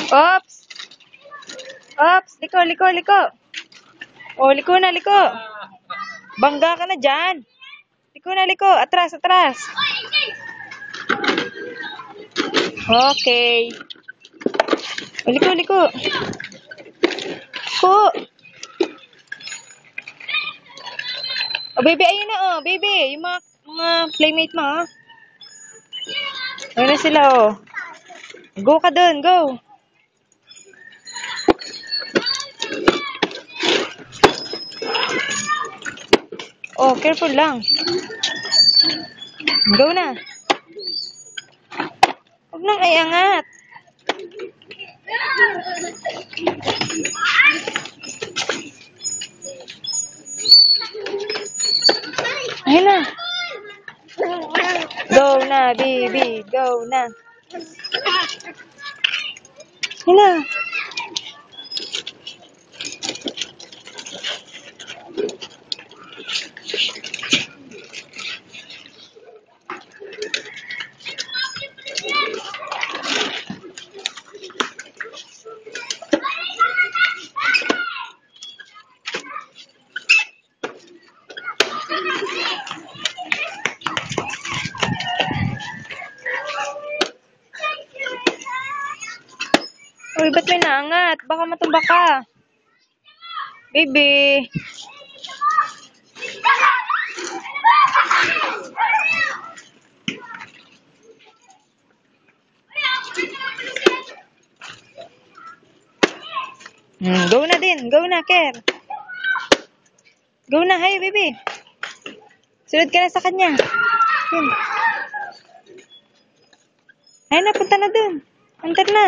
Ops! Ops! Liko, liko, liko! Oh, liko na, liko! Bangga ka na dyan! Liko na, liko! Atras, atras! Okay. Oh, liko, liko! Liko! Oh, baby, ayun na, oh, baby! Yung mga playmate mo, oh. Ayun na sila, oh. Go ka dun, go! Oh, careful lang. Go na. Huwag nang iangat. Ayun na. Go na, baby. Go na. Ayun na. Uy, ba't may naangat? Baka matumba ka. Baby. Go na din. Go na, Ker. Go na, hay, baby. Sunod ka na sa kanya. Yun. Ay, napunta na dun. Antar na.